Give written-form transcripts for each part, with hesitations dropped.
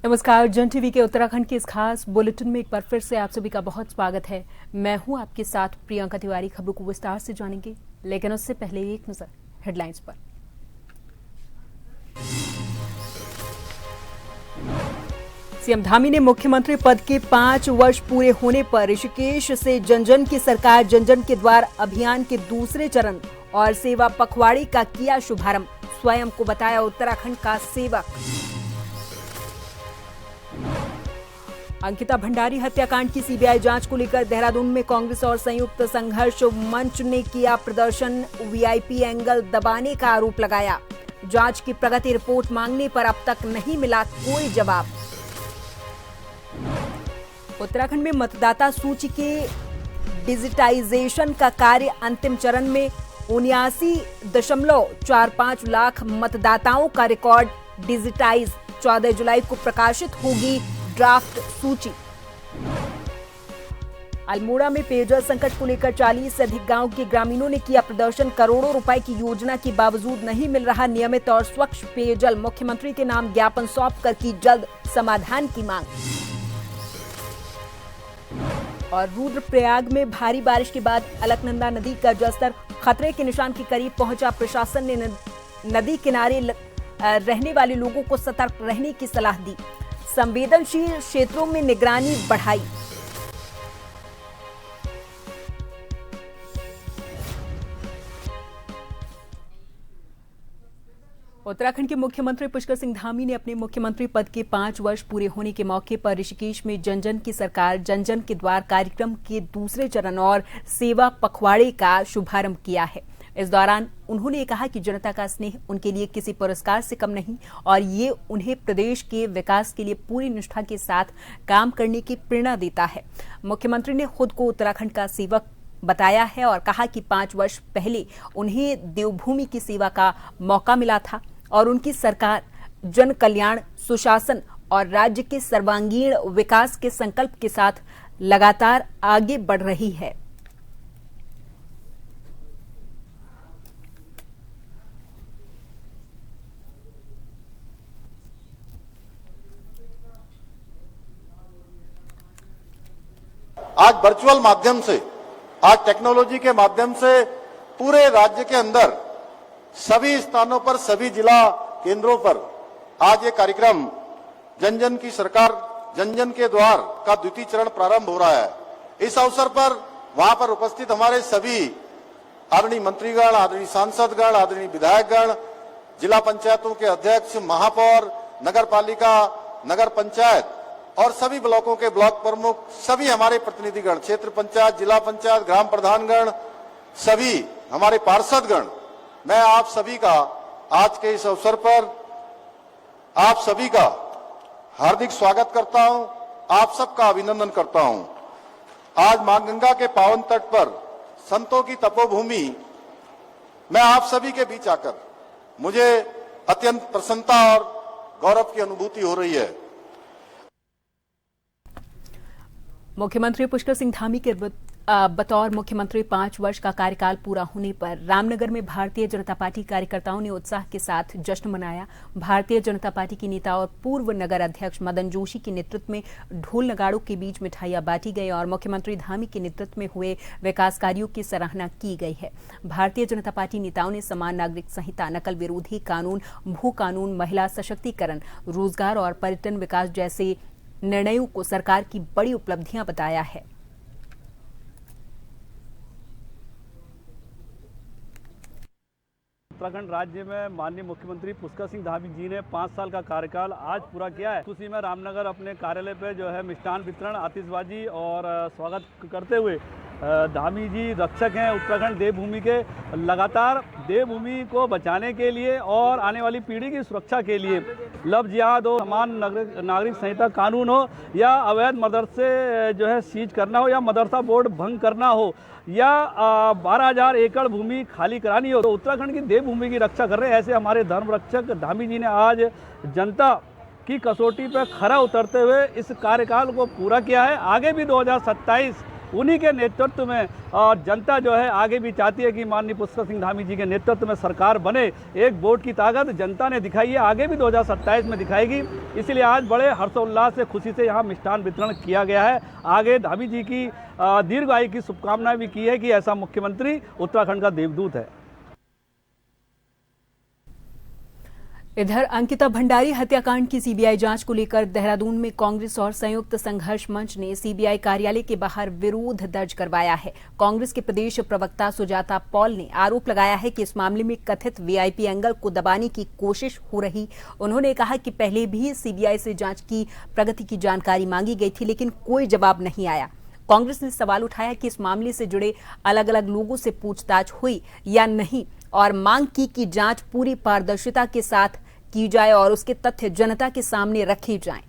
नमस्कार, जन टीवी के उत्तराखंड के इस खास बुलेटिन में एक बार फिर से आप सभी का बहुत स्वागत है। मैं हूं आपके साथ प्रियंका तिवारी। खबरों को विस्तार से जानेंगे, लेकिन उससे पहले एक नजर हेडलाइंस पर। सीएम धामी ने मुख्यमंत्री पद के 5 वर्ष पूरे होने पर ऋषिकेश से जन जन की सरकार, जन जन के द्वार अभियान के दूसरे चरण और सेवा पखवाड़े का किया शुभारंभ। स्वयं को बताया उत्तराखंड का सेवक। अंकिता भंडारी हत्याकांड की सीबीआई जांच को लेकर देहरादून में कांग्रेस और संयुक्त संघर्ष मंच ने किया प्रदर्शन। वीआईपी एंगल दबाने का आरोप लगाया। जांच की प्रगति रिपोर्ट मांगने पर अब तक नहीं मिला कोई जवाब। उत्तराखंड में मतदाता सूची के डिजिटाइजेशन का कार्य अंतिम चरण में। 79.45 लाख मतदाताओं का रिकॉर्ड डिजिटाइज। 14 जुलाई को प्रकाशित होगी ड्राफ्ट सूची। अल्मोड़ा में पेयजल संकट को लेकर 40 से अधिक गांव के ग्रामीणों ने किया प्रदर्शन। करोड़ों रुपए की योजना के बावजूद नहीं मिल रहा नियमित और स्वच्छ पेयजल। मुख्यमंत्री के नाम ज्ञापन सौंपकर की जल्द समाधान की मांग। और रुद्रप्रयाग में भारी बारिश के बाद अलकनंदा नदी का जलस्तर खतरे के निशान के करीब पहुंचा। प्रशासन ने नदी किनारे रहने वाले लोगों को सतर्क रहने की सलाह दी। संवेदनशील क्षेत्रों में निगरानी बढ़ाई। उत्तराखंड के मुख्यमंत्री पुष्कर सिंह धामी ने अपने मुख्यमंत्री पद के 5 वर्ष पूरे होने के मौके पर ऋषिकेश में जन जन की सरकार, जन जन के द्वार कार्यक्रम के दूसरे चरण और सेवा पखवाड़े का शुभारंभ किया है। इस दौरान उन्होंने कहा कि जनता का स्नेह उनके लिए किसी पुरस्कार से कम नहीं और ये उन्हें प्रदेश के विकास के लिए पूरी निष्ठा के साथ काम करने की प्रेरणा देता है। मुख्यमंत्री ने खुद को उत्तराखंड का सेवक बताया है और कहा कि 5 वर्ष पहले उन्हें देवभूमि की सेवा का मौका मिला था और उनकी सरकार जन कल्याण, सुशासन और राज्य के सर्वांगीण विकास के संकल्प के साथ लगातार आगे बढ़ रही है। आज वर्चुअल माध्यम से, आज टेक्नोलॉजी के माध्यम से पूरे राज्य के अंदर सभी स्थानों पर, सभी जिला केंद्रों पर आज ये कार्यक्रम जन जन की सरकार, जन जन के द्वार का द्वितीय चरण प्रारंभ हो रहा है। इस अवसर पर वहां पर उपस्थित हमारे सभी आदरणीय मंत्रीगण, आदरणीय सांसदगण, आदरणीय विधायकगण, जिला पंचायतों के अध्यक्ष, महापौर, नगर पालिका, नगर पंचायत और सभी ब्लॉकों के ब्लॉक प्रमुख, सभी हमारे प्रतिनिधिगण, क्षेत्र पंचायत, जिला पंचायत, ग्राम प्रधानगण, सभी हमारे पार्षदगण, मैं आप सभी का आज के इस अवसर पर आप सभी का हार्दिक स्वागत करता हूं, आप सबका अभिनंदन करता हूं। आज मां गंगा के पावन तट पर संतों की तपोभूमि में आप सभी के बीच आकर मुझे अत्यंत प्रसन्नता और गौरव की अनुभूति हो रही है। मुख्यमंत्री पुष्कर सिंह धामी के बतौर मुख्यमंत्री 5 वर्ष का कार्यकाल पूरा होने पर रामनगर में भारतीय जनता पार्टी कार्यकर्ताओं ने उत्साह के साथ जश्न मनाया। भारतीय जनता पार्टी के नेता और पूर्व नगर अध्यक्ष मदन जोशी के नेतृत्व में ढोल नगाड़ों के बीच मिठाइयां बांटी गई और मुख्यमंत्री धामी के नेतृत्व में हुए विकास कार्यों की सराहना की गई है। भारतीय जनता पार्टी नेताओं ने समान नागरिक संहिता, नकल विरोधी कानून, भू कानून, महिला सशक्तिकरण, रोजगार और पर्यटन विकास जैसे निर्णयों को सरकार की बड़ी उपलब्धियां बताया है। उत्तराखंड राज्य में माननीय मुख्यमंत्री पुष्कर सिंह धामी जी ने 5 साल का कार्यकाल आज पूरा किया है। उसी में रामनगर अपने कार्यालय पे जो है मिष्ठान वितरण, आतिशबाजी और स्वागत करते हुए धामी जी रक्षक हैं उत्तराखंड देवभूमि के। लगातार देवभूमि को बचाने के लिए और आने वाली पीढ़ी की सुरक्षा के लिए लव जिहाद हो, समान नागरिक संहिता कानून हो, या अवैध मदरसे जो है सीज करना हो, या मदरसा बोर्ड भंग करना हो, या 12,000 एकड़ भूमि खाली करानी हो, तो उत्तराखंड की देवभूमि की रक्षा कर रहे हैं। ऐसे हमारे धर्म रक्षक धामी जी ने आज जनता की कसौटी पर खरा उतरते हुए इस कार्यकाल को पूरा किया है। आगे भी 2027 उन्हीं के नेतृत्व में जनता जो है आगे भी चाहती है कि माननीय पुष्कर सिंह धामी जी के नेतृत्व में सरकार बने। एक वोट की ताकत जनता ने दिखाई है, आगे भी 2027 में दिखाएगी। इसलिए आज बड़े हर्षोल्लास से, खुशी से यहाँ मिष्ठान वितरण किया गया है। आगे धामी जी की दीर्घायु की शुभकामनाएं भी की है कि ऐसा मुख्यमंत्री उत्तराखंड का देवदूत है। इधर अंकिता भंडारी हत्याकांड की सीबीआई जांच को लेकर देहरादून में कांग्रेस और संयुक्त संघर्ष मंच ने सीबीआई कार्यालय के बाहर विरोध दर्ज करवाया है। कांग्रेस के प्रदेश प्रवक्ता सुजाता पॉल ने आरोप लगाया है कि इस मामले में कथित वीआईपी एंगल को दबाने की कोशिश हो रही। उन्होंने कहा कि पहले भी सीबीआई से जांच की प्रगति की जानकारी मांगी गई थी, लेकिन कोई जवाब नहीं आया। कांग्रेस ने सवाल उठाया कि इस मामले से जुड़े अलग अलग लोगों से पूछताछ हुई या नहीं, और मांग की कि जांच पूरी पारदर्शिता के साथ की जाए और उसके तथ्य जनता के सामने रखे जाएं।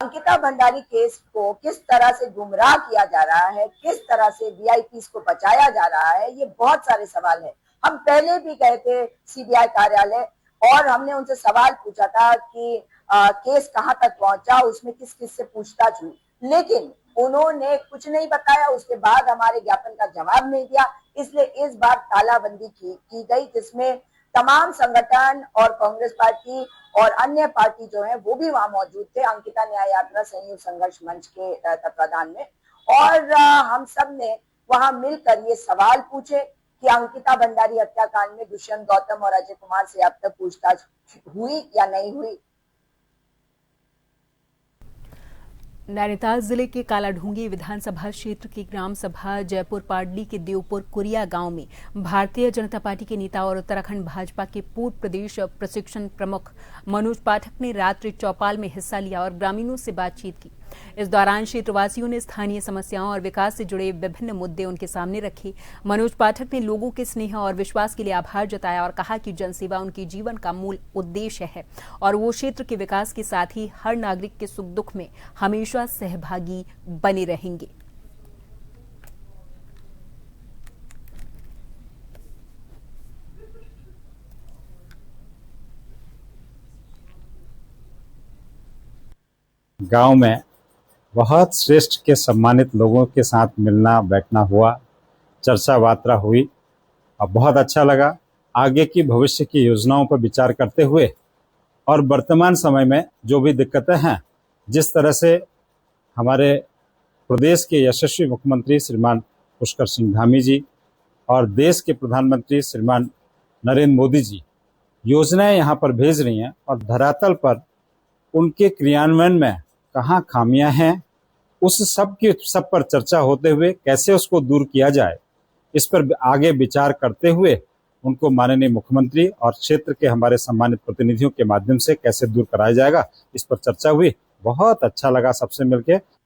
अंकिता भंडारी केस को किस तरह से गुमराह किया जा रहा है, किस तरह से वीआईपी को बचाया जा रहा है, ये बहुत सारे सवाल है। हम पहले भी गए थे सीबीआई कार्यालय और हमने उनसे सवाल पूछा था कि केस कहां तक पहुंचा, उसमें किस किस से पूछताछ हुई, लेकिन उन्होंने कुछ नहीं बताया। उसके बाद हमारे ज्ञापन का जवाब नहीं दिया। इसलिए इस बार तालाबंदी की गई, जिसमें तमाम संगठन और कांग्रेस पार्टी और अन्य पार्टी जो है वो भी वहां मौजूद थे, अंकिता न्याय यात्रा संयुक्त संघर्ष मंच के तत्वाधान में। और हम सब ने वहां मिलकर ये सवाल पूछे कि अंकिता भंडारी हत्याकांड में दुष्यंत गौतम और अजय कुमार से अब तक पूछताछ हुई या नहीं हुई। नैनीताल जिले के कालाढूंगी विधानसभा क्षेत्र की ग्राम सभा जयपुर पाडली के देवपुर कुरिया गांव में भारतीय जनता पार्टी के नेता और उत्तराखंड भाजपा के पूर्व प्रदेश प्रशिक्षण प्रमुख मनोज पाठक ने रात्रि चौपाल में हिस्सा लिया और ग्रामीणों से बातचीत की। इस दौरान क्षेत्रवासियों ने स्थानीय समस्याओं और विकास से जुड़े विभिन्न मुद्दे उनके सामने रखे। मनोज पाठक ने लोगों के स्नेह और विश्वास के लिए आभार जताया और कहा कि जनसेवा उनके जीवन का मूल उद्देश्य है और वो क्षेत्र के विकास के साथ ही हर नागरिक के सुख दुख में हमेशा सहभागी बने रहेंगे। गांव में बहुत श्रेष्ठ के सम्मानित लोगों के साथ मिलना बैठना हुआ, चर्चा वार्ता हुई और बहुत अच्छा लगा। आगे की भविष्य की योजनाओं पर विचार करते हुए और वर्तमान समय में जो भी दिक्कतें हैं, जिस तरह से हमारे प्रदेश के यशस्वी मुख्यमंत्री श्रीमान पुष्कर सिंह धामी जी और देश के प्रधानमंत्री श्रीमान नरेंद्र मोदी जी योजनाएं यहाँ पर भेज रही हैं और धरातल पर उनके क्रियान्वयन में कहाँ खामियां हैं, उस सब पर चर्चा होते हुए कैसे उसको दूर किया जाए, इस पर आगे विचार करते हुए उनको माननीय मुख्यमंत्री और क्षेत्र के हमारे सम्मानित प्रतिनिधियों के माध्यम से कैसे दूर कराया जाएगा, इस पर चर्चा हुई। बहुत अच्छा लगा सबसे मिलके।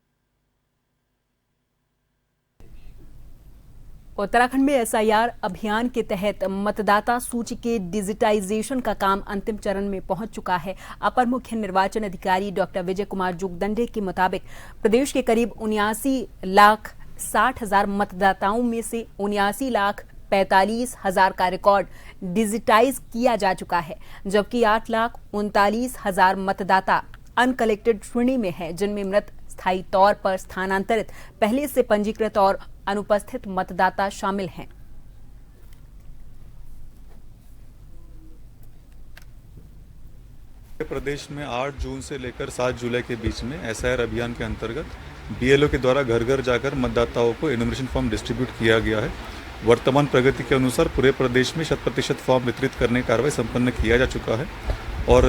उत्तराखंड में एसआईआर अभियान के तहत मतदाता सूची के डिजिटाइजेशन का काम अंतिम चरण में पहुंच चुका है। अपर मुख्य निर्वाचन अधिकारी डॉक्टर विजय कुमार जुगदंडे के मुताबिक प्रदेश के करीब 79,60,000 मतदाताओं में से 79,45,000 का रिकॉर्ड डिजिटाइज किया जा चुका है, जबकि 8,39,000 मतदाता अनकलेक्टेड श्रेणी में है, जिनमें मृत, स्थायी तौर पर स्थानांतरित, पहले से पंजीकृत और अनुपस्थित मतदाता शामिल हैं। प्रदेश में 8 जून से लेकर 7 जुलाई के बीच में एसआईआर अभियान के अंतर्गत बीएलओ के द्वारा घर घर जाकर मतदाताओं को एनुमरेशन फॉर्म डिस्ट्रीब्यूट किया गया है। वर्तमान प्रगति के अनुसार पूरे प्रदेश में 100% फॉर्म वितरित करने की कार्रवाई संपन्न किया जा चुका है और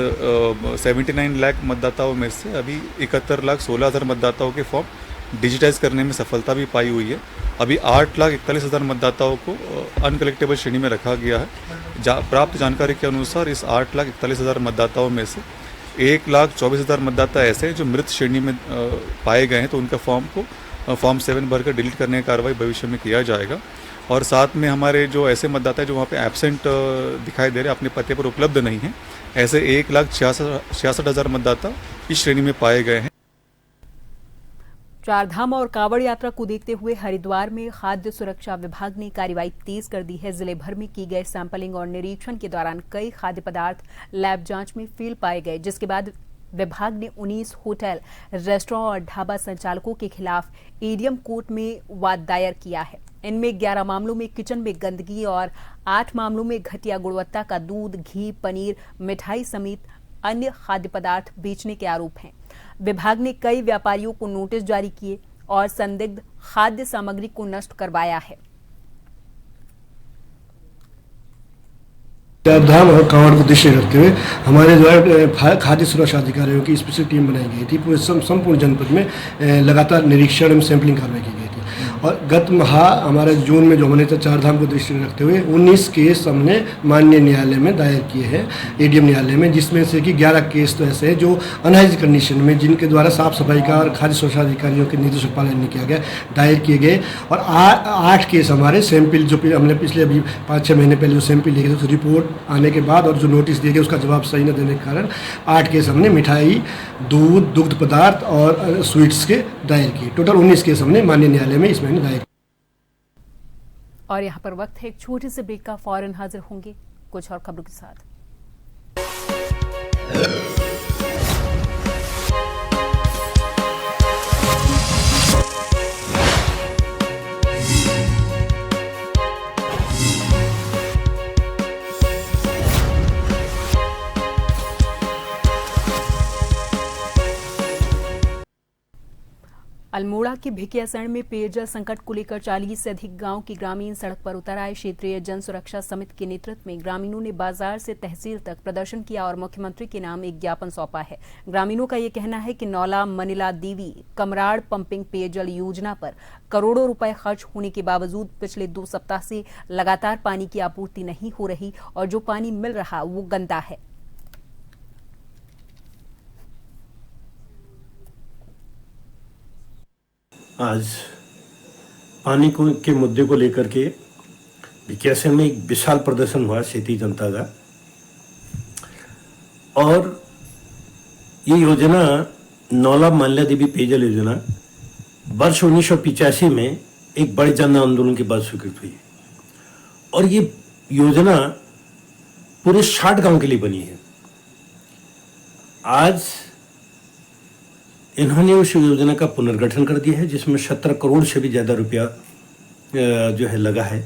79 लाख मतदाताओं में से अभी 71,16,000 मतदाताओं के फॉर्म डिजिटाइज करने में सफलता भी पाई हुई है। अभी 8,41,000 मतदाताओं को अनकलेक्टेबल श्रेणी में रखा गया है। प्राप्त जानकारी के अनुसार इस 8,41,000 मतदाताओं में से 1,24,000 मतदाता ऐसे हैं जो मृत श्रेणी में पाए गए हैं, तो उनका फॉर्म 7 भरकर डिलीट करने की कार्रवाई भविष्य में किया जाएगा। और साथ में हमारे जो ऐसे मतदाता है जो वहाँ पे एब्सेंट दिखाई दे रहे हैं, अपने पते पर उपलब्ध नहीं हैं, ऐसे 1,66,000 मतदाता इस श्रेणी में पाए गए हैं। चारधाम और कांवड़ यात्रा को देखते हुए हरिद्वार में खाद्य सुरक्षा विभाग ने कार्रवाई तेज कर दी है। जिले भर में की गई सैंपलिंग और निरीक्षण के दौरान कई खाद्य पदार्थ लैब जांच में फेल पाए गए, जिसके बाद विभाग ने 19 होटल, रेस्टोरेंट और ढाबा संचालकों के खिलाफ एडीएम कोर्ट में वाद दायर किया है। इनमें 11 मामलों में किचन में गंदगी और 8 मामलों में घटिया गुणवत्ता का दूध, घी, पनीर, मिठाई समेत अन्य खाद्य पदार्थ बेचने के आरोप हैं। विभाग ने कई व्यापारियों को नोटिस जारी किए और संदिग्ध खाद्य सामग्री को नष्ट करवाया है। चारधाम और कांवड़ को दृष्टि रखते हुए हमारे द्वारा खाद्य सुरक्षा अधिकारियों की स्पेशल टीम बनाई गई थी। पूरे संपूर्ण जनपद में लगातार निरीक्षण एवं सैंपलिंग कार्रवाई की गई थी। और गत माह हमारे जून में जो हमने चारधाम को दृष्टि में रखते हुए 19 केस हमने माननीय न्यायालय में दायर किए हैं, एडीएम न्यायालय में, जिसमें से कि 11 केस तो ऐसे हैं जो अनहाइजीनिक कंडीशन में, जिनके द्वारा साफ सफाई का और खाद्य सुरक्षा अधिकारियों के निर्देशों का पालन नहीं किया गया, दायर किए गए। और 8 केस हमारे सैंपल जो हमने पिछले अभी 5-6 महीने पहले जो सैंपल लिए गए, तो रिपोर्ट आने के बाद और जो नोटिस दिए गए उसका जवाब सही न देने के कारण 8 केस हमने मिठाई, दूध, दुग्ध पदार्थ और स्वीट्स के दायर किए। टोटल 19 केस हमने माननीय न्यायालय में इस महीने दायर किए। और यहाँ पर वक्त है एक छोटे से ब्रेक का। फौरन हाजिर होंगे कुछ और खबरों के साथ। अल्मोड़ा के भिकियासैंण में पेयजल संकट को लेकर 40 से अधिक गांव के ग्रामीण सड़क पर उतर आए। क्षेत्रीय जन सुरक्षा समिति के नेतृत्व में ग्रामीणों ने बाजार से तहसील तक प्रदर्शन किया और मुख्यमंत्री के नाम एक ज्ञापन सौंपा है। ग्रामीणों का ये कहना है कि नौला मनिला देवी कमराड़ पंपिंग पेयजल योजना पर करोड़ों रुपए खर्च होने के बावजूद पिछले 2 सप्ताह से लगातार पानी की आपूर्ति नहीं हो रही और जो पानी मिल रहा वो गंदा है। आज पानी के मुद्दे को लेकर के भिकियासैंण में एक विशाल प्रदर्शन हुआ क्षेत्रीय जनता का। और ये योजना नौला मनिला देवी पेयजल योजना वर्ष 1985 में एक बड़े जन आंदोलन के बाद स्वीकृत हुई और ये योजना पूरे 60 गांव के लिए बनी है। आज इन्होंने उस योजना का पुनर्गठन कर दिया है, जिसमें 17 करोड़ से भी ज़्यादा रुपया जो है लगा है,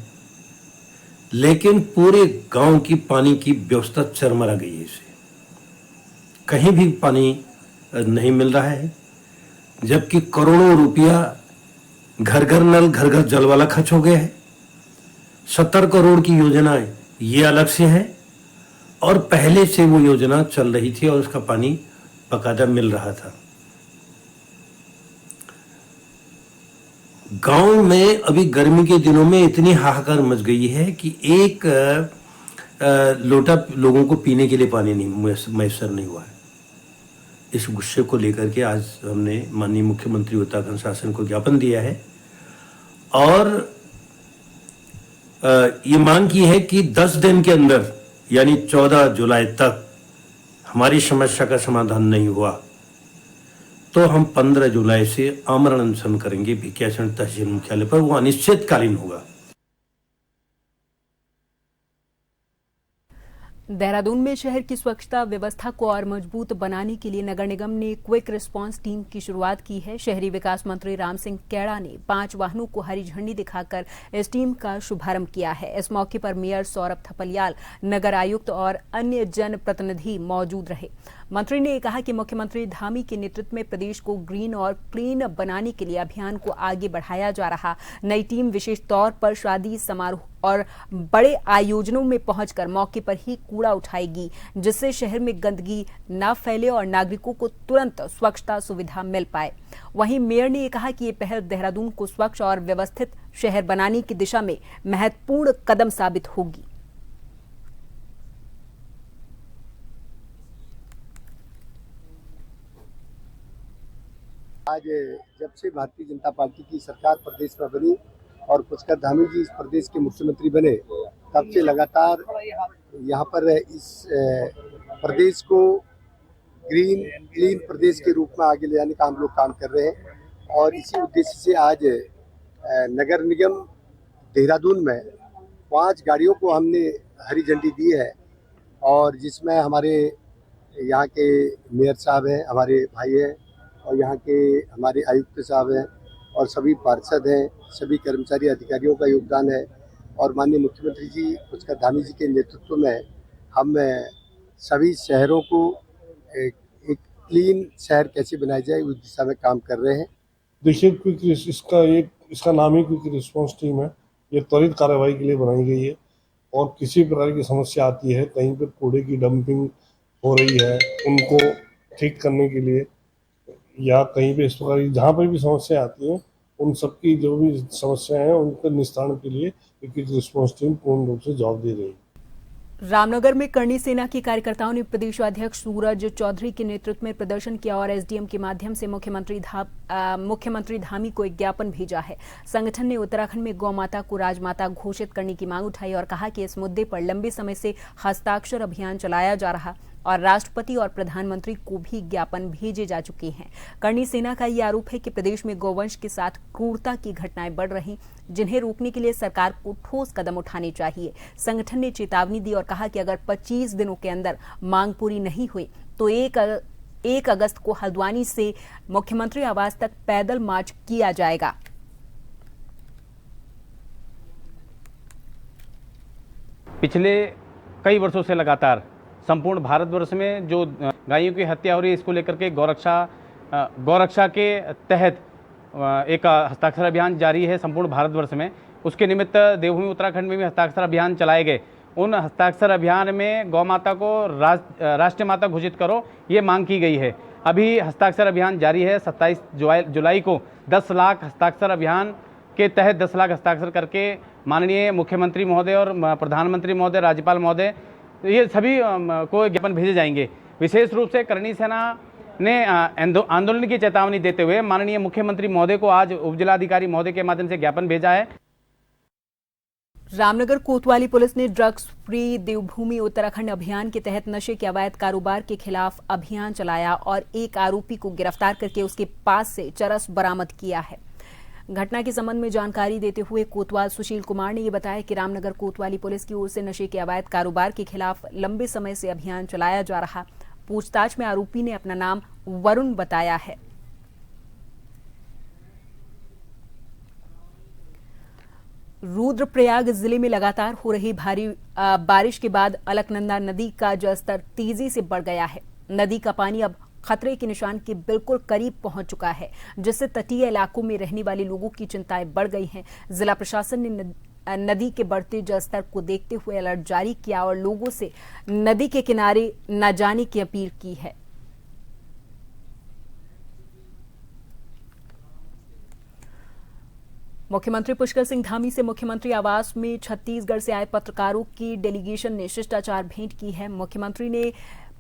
लेकिन पूरे गांव की पानी की व्यवस्था चरमरा गई है। इसे कहीं भी पानी नहीं मिल रहा है, जबकि करोड़ों रुपया घर घर नल, घर घर जल वाला खर्च हो गया है। 70 करोड़ की योजना ये अलग से है और पहले से वो योजना चल रही थी और उसका पानी बकायदा मिल रहा था। गांव में अभी गर्मी के दिनों में इतनी हाहाकार मच गई है कि एक लोटा लोगों को पीने के लिए पानी नहीं मैसर नहीं हुआ है। इस गुस्से को लेकर के आज हमने माननीय मुख्यमंत्री उत्तराखंड शासन को ज्ञापन दिया है और ये मांग की है कि 10 दिन के अंदर यानी 14 जुलाई तक हमारी समस्या का समाधान नहीं हुआ तो हम 15 जुलाई से आमरण अनशन करेंगे भिकियासैंण तहसील मुख्यालय पर। वो अनिश्चितकालीन होगा। देहरादून में शहर की स्वच्छता व्यवस्था को और मजबूत बनाने के लिए नगर निगम ने क्विक रिस्पांस टीम की शुरुआत की है। शहरी विकास मंत्री राम सिंह कैड़ा ने 5 वाहनों को हरी झंडी दिखाकर इस टीम का शुभारंभ किया है। इस मौके पर मेयर सौरभ थपलियाल, नगर आयुक्त और अन्य जनप्रतिनिधि मौजूद रहे। मंत्री ने कहा कि मुख्यमंत्री धामी के नेतृत्व में प्रदेश को ग्रीन और क्लीन बनाने के लिए अभियान को आगे बढ़ाया जा रहा। नई टीम विशेष तौर पर शादी समारोह और बड़े आयोजनों में पहुंचकर मौके पर ही कूड़ा उठाएगी, जिससे शहर में गंदगी न फैले और नागरिकों को तुरंत स्वच्छता सुविधा मिल पाए। वहीं मेयर ने कहा कि ये पहल देहरादून को स्वच्छ और व्यवस्थित शहर बनाने की दिशा में महत्वपूर्ण कदम साबित होगी। आज जब से भारतीय जनता पार्टी की सरकार प्रदेश में बनी और पुष्कर धामी जी इस प्रदेश के मुख्यमंत्री बने, तब से लगातार यहाँ पर इस प्रदेश को ग्रीन क्लीन प्रदेश के रूप में आगे ले जाने का हम लोग काम कर रहे हैं। और इसी उद्देश्य से आज नगर निगम देहरादून में 5 गाड़ियों को हमने हरी झंडी दी है, और जिसमें हमारे यहाँ के मेयर साहब हैं, हमारे भाई हैं, और यहाँ के हमारे आयुक्त साहब हैं, और सभी पार्षद हैं, सभी कर्मचारी अधिकारियों का योगदान है। और माननीय मुख्यमंत्री जी पुष्कर धामी जी के नेतृत्व में हम सभी शहरों को एक क्लीन शहर कैसे बनाया जाए उस दिशा में काम कर रहे हैं। देखिए, क्विक इसका नाम ही क्विक रिस्पांस टीम है। ये त्वरित कार्रवाई के लिए बनाई गई है, और किसी प्रकार की समस्या आती है, कहीं पर कूड़े की डंपिंग हो रही है, उनको ठीक करने के लिए, या कहीं पे इस प्रकार की जहाँ पर भी समस्या आती है, उन सबकी जो भी समस्याएं हैं उनके निस्तारण के लिए क्विक रिस्पांस टीम पूर्ण रूप से जवाब दे रही है। रामनगर में करणी सेना के कार्यकर्ताओं ने प्रदेशाध्यक्ष सूरज चौधरी के नेतृत्व में प्रदर्शन किया और एसडीएम के माध्यम से मुख्यमंत्री धामी को एक ज्ञापन भेजा है। संगठन ने उत्तराखंड में गौ माता को राजमाता घोषित करने की मांग उठाई और कहा कि इस मुद्दे पर लंबे समय से हस्ताक्षर अभियान चलाया जा रहा और राष्ट्रपति और प्रधानमंत्री को भी ज्ञापन भेजे जा चुके हैं। करणी सेना का ये आरोप है कि प्रदेश में गौवंश के साथ क्रूरता की घटनाएं बढ़ रही, जिन्हें रोकने के लिए सरकार को ठोस कदम उठाने चाहिए। संगठन ने चेतावनी दी और कहा कि अगर 25 दिनों के अंदर मांग पूरी नहीं हुई तो 1 अगस्त को हल्द्वानी से मुख्यमंत्री आवास तक पैदल मार्च किया जाएगा। पिछले कई वर्षों से लगातार संपूर्ण भारतवर्ष में जो गायों की हत्या हो रही है, इसको लेकर के गौरक्षा के तहत एक हस्ताक्षर अभियान जारी है संपूर्ण भारतवर्ष में। उसके निमित्त देवभूमि उत्तराखंड में भी हस्ताक्षर अभियान चलाए गए। उन हस्ताक्षर अभियान में गौ माता को राष्ट्रीय माता घोषित करो, ये मांग की गई है। अभी हस्ताक्षर अभियान जारी है। 27 जुलाई को 10 लाख हस्ताक्षर अभियान के तहत 10 लाख हस्ताक्षर करके माननीय मुख्यमंत्री महोदय और प्रधानमंत्री महोदय, राज्यपाल महोदय, ये सभी को ज्ञापन भेजे जाएंगे। विशेष रूप से करणी सेना ने आंदोलन की चेतावनी देते हुए माननीय मुख्यमंत्री महोदय को आज उपजिलाधिकारी महोदय के माध्यम से ज्ञापन भेजा है। रामनगर कोतवाली पुलिस ने ड्रग्स फ्री देवभूमि उत्तराखंड अभियान के तहत नशे के अवैध कारोबार के खिलाफ अभियान चलाया और एक आरोपी को गिरफ्तार करके उसके पास से चरस बरामद किया है। घटना के संबंध में जानकारी देते हुए कोतवाल सुशील कुमार ने यह बताया कि रामनगर कोतवाली पुलिस की ओर से नशे के अवैध कारोबार के खिलाफ लंबे समय से अभियान चलाया जा रहा। पूछताछ में आरोपी ने अपना नाम वरुण बताया है। रुद्रप्रयाग जिले में लगातार हो रही भारी बारिश के बाद अलकनंदा नदी का जलस्तर तेजी से बढ़ गया है। नदी का पानी अब खतरे के निशान के बिल्कुल करीब पहुंच चुका है, जिससे तटीय इलाकों में रहने वाले लोगों की चिंताएं बढ़ गई हैं। जिला प्रशासन ने नदी के बढ़ते जलस्तर को देखते हुए अलर्ट जारी किया और लोगों से नदी के किनारे न जाने की अपील की है। मुख्यमंत्री पुष्कर सिंह धामी से मुख्यमंत्री आवास में छत्तीसगढ़ से आए पत्रकारों की डेलीगेशन ने शिष्टाचार भेंट की है। मुख्यमंत्री ने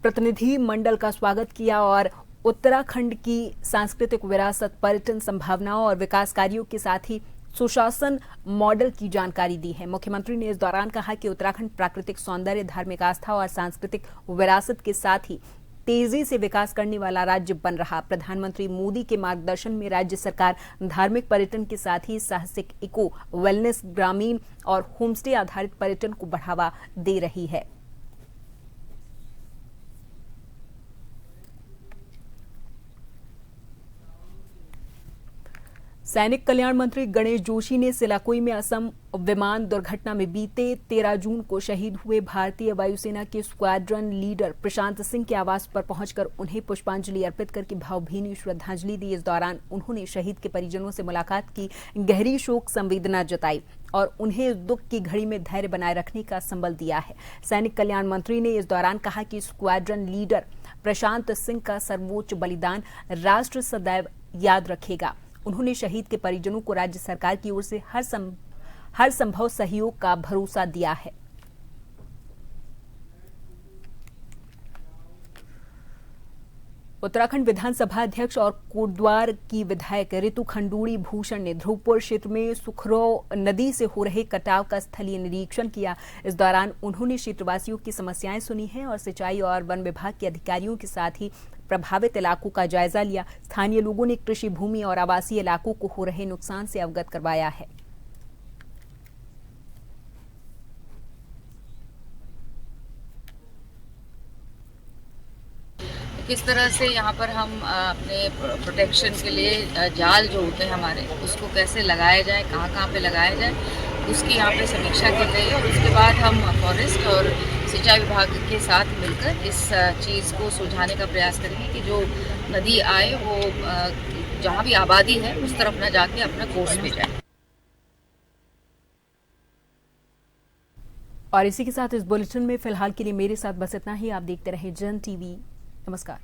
प्रतिनिधि मंडल का स्वागत किया और उत्तराखंड की सांस्कृतिक विरासत, पर्यटन संभावनाओं और विकास कार्यों के साथ ही सुशासन मॉडल की जानकारी दी है। मुख्यमंत्री ने इस दौरान कहा कि उत्तराखंड प्राकृतिक सौंदर्य, धार्मिक आस्था और सांस्कृतिक विरासत के साथ ही तेजी से विकास करने वाला राज्य बन रहा। प्रधानमंत्री मोदी के मार्गदर्शन में राज्य सरकार धार्मिक पर्यटन के साथ ही साहसिक, इको वेलनेस, ग्रामीण और होमस्टे आधारित पर्यटन को बढ़ावा दे रही है। सैनिक कल्याण मंत्री गणेश जोशी ने सिलाकुई में असम विमान दुर्घटना में बीते 13 जून को शहीद हुए भारतीय वायुसेना के स्क्वाड्रन लीडर प्रशांत सिंह के आवास पर पहुंचकर उन्हें पुष्पांजलि अर्पित करके भावभीनी श्रद्धांजलि दी। इस दौरान उन्होंने शहीद के परिजनों से मुलाकात की, गहरी शोक संवेदना जताई और उन्हें दुख की घड़ी में धैर्य बनाए रखने का संबल दिया है। सैनिक कल्याण मंत्री ने इस दौरान कहा कि स्क्वाड्रन लीडर प्रशांत सिंह का सर्वोच्च बलिदान राष्ट्र सदैव याद रखेगा। उन्होंने शहीद के परिजनों को राज्य सरकार की ओर से हर संभव सहयोग का भरोसा दिया है। उत्तराखंड विधानसभा अध्यक्ष और कोटद्वार की विधायक ऋतु खंडूड़ी भूषण ने ध्रुवपुर क्षेत्र में सुखरो नदी से हो रहे कटाव का स्थलीय निरीक्षण किया। इस दौरान उन्होंने क्षेत्रवासियों की समस्याएं सुनी हैं और सिंचाई और वन विभाग के अधिकारियों के साथ ही प्रभावित इलाकों का जायजा लिया। स्थानीय लोगों ने कृषि भूमि और आवासीय इलाकों को हो रहे नुकसान से अवगत करवाया है। किस तरह से यहाँ पर हम अपने प्रोटेक्शन के लिए जाल जो होते हैं हमारे, उसको कैसे लगाया जाए, कहाँ पे लगाया जाए, उसकी यहाँ पे समीक्षा की गई और उसके बाद हम फॉरेस्ट और सिंचाई विभाग के साथ मिलकर इस चीज़ को सुलझाने का प्रयास करेंगे कि जो नदी आए वो जहाँ भी आबादी है उस तरफ न जाके अपना कोर्स पे जाए। और इसी के साथ इस बुलेटिन में फिलहाल के लिए मेरे साथ बस इतना ही। आप देखते रहे जन टीवी। नमस्कार।